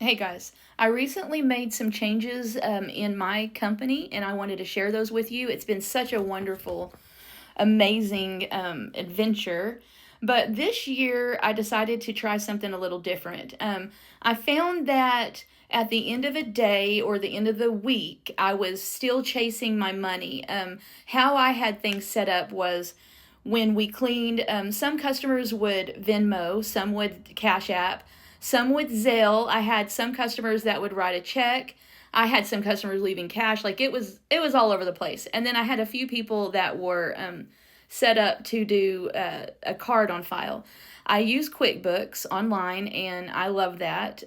Hey guys, I recently made some changes in my company and I wanted to share those with you. It's been such a wonderful, amazing adventure. But this year I decided to try something a little different. I found that at the end of a day or the end of the week, I was still chasing my money. How I had things set up was when we cleaned, some customers would Venmo, some would Cash App, some would Zelle. I had some customers that would write a check. I had some customers leaving cash. Like it was all over the place. And then I had a few people that were set up to do a card on file. I use QuickBooks online and I love that.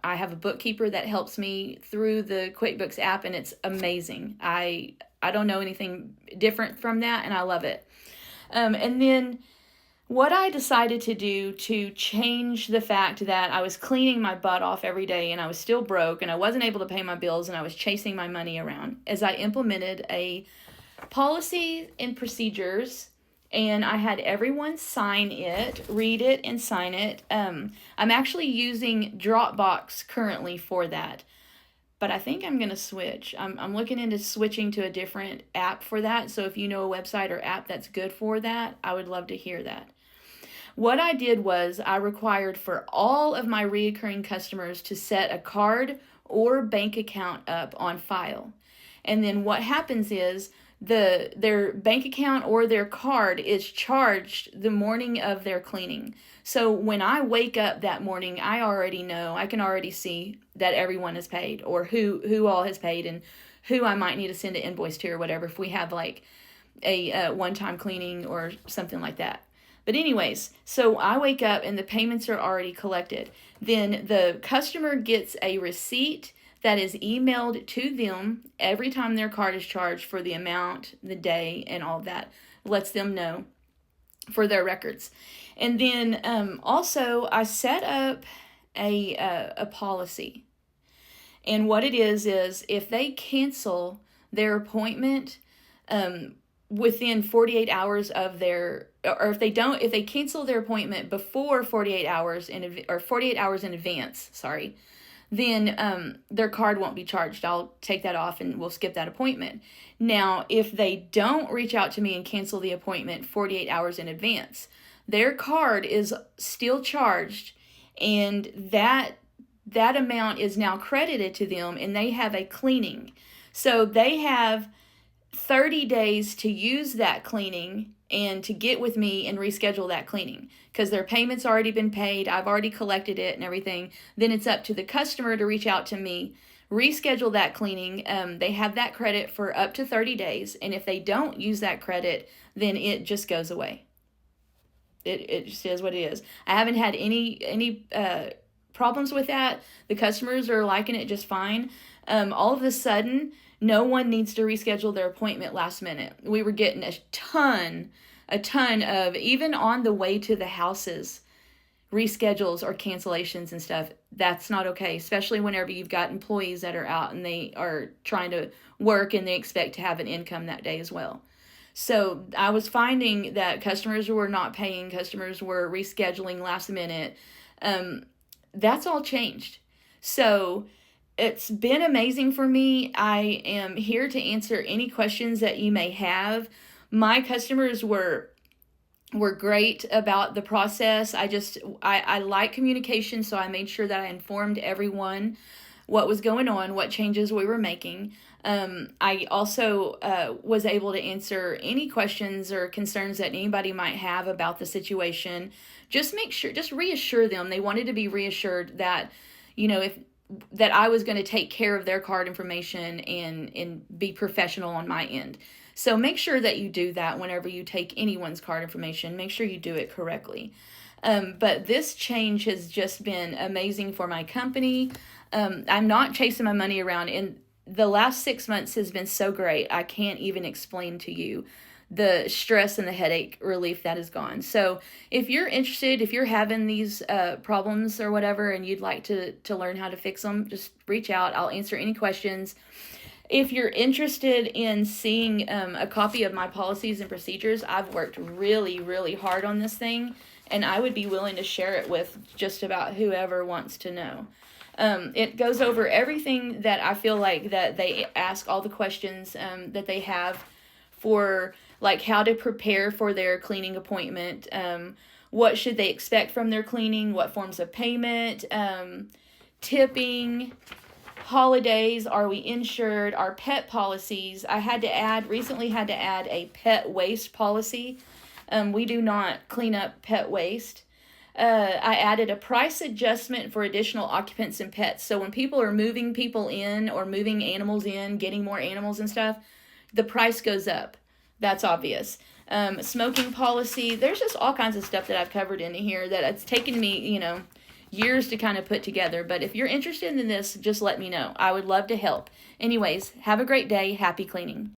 I have a bookkeeper that helps me through the QuickBooks app and it's amazing. I don't know anything different from that and I love it. And then what I decided to do to change the fact that I was cleaning my butt off every day and I was still broke and I wasn't able to pay my bills and I was chasing my money around is I implemented a policy and procedures and I had everyone sign it, read it, and sign it. I'm actually using Dropbox currently for that, but I think I'm going to switch. I'm looking into switching to a different app for that. So if you know a website or app that's good for that, I would love to hear that. What I did was I required for all of my reoccurring customers to set a card or bank account up on file. And then what happens is their bank account or their card is charged the morning of their cleaning. So when I wake up that morning, I already know, I can already see that everyone is paid or who all has paid and who I might need to send an invoice to or whatever if we have like a one-time cleaning or something like that. But anyways, so I wake up and the payments are already collected. Then the customer gets a receipt that is emailed to them every time their card is charged for the amount, the day, and all that. Lets them know for their records. And then also I set up a policy. And what it is if they cancel their appointment, within 48 hours of their, or if they cancel their appointment before 48 hours or 48 hours in advance, sorry, then their card won't be charged. I'll take that off and we'll skip that appointment. Now, if they don't reach out to me and cancel the appointment 48 hours in advance, their card is still charged and that amount is now credited to them and they have a cleaning. So they have 30 days to use that cleaning and to get with me and reschedule that cleaning because their payment's already been paid. I've already collected it and everything. Then it's up to the customer to reach out to me, reschedule that cleaning. They have that credit for up to 30 days. And if they don't use that credit, then it just goes away. It just is what it is. I haven't had any problems with that. The customers are liking it just fine. All of a sudden, no one needs to reschedule their appointment last minute. We were getting a ton of, even on the way to the houses, reschedules or cancellations and stuff. That's not okay, especially whenever you've got employees that are out and they are trying to work and they expect to have an income that day as well. So I was finding that customers were not paying, customers were rescheduling last minute. That's all changed. So it's been amazing for me. I am here to answer any questions that you may have. My customers were great about the process. I like communication, so I made sure that I informed everyone what was going on, what changes we were making. I also was able to answer any questions or concerns that anybody might have about the situation. Just reassure them. They wanted to be reassured that, that I was going to take care of their card information and be professional on my end. So make sure that you do that whenever you take anyone's card information. Make sure you do it correctly. But this change has just been amazing for my company. I'm not chasing my money around, and the last 6 months has been so great. I can't even explain to you the stress and the headache relief that is gone. So if you're interested, if you're having these problems or whatever, and you'd like to learn how to fix them, just reach out. I'll answer any questions. If you're interested in seeing a copy of my policies and procedures, I've worked really, really hard on this thing, and I would be willing to share it with just about whoever wants to know. It goes over everything that I feel like that they ask, all the questions that they have for like how to prepare for their cleaning appointment. What should they expect from their cleaning? What forms of payment? Tipping, holidays, are we insured, our pet policies. I recently had to add a pet waste policy. We do not clean up pet waste. I added a price adjustment for additional occupants and pets. So when people are moving people in or moving animals in, getting more animals and stuff, the price goes up. That's obvious. Smoking policy. There's just all kinds of stuff that I've covered in here that it's taken me, years to kind of put together. But if you're interested in this, just let me know. I would love to help. Anyways, have a great day. Happy cleaning.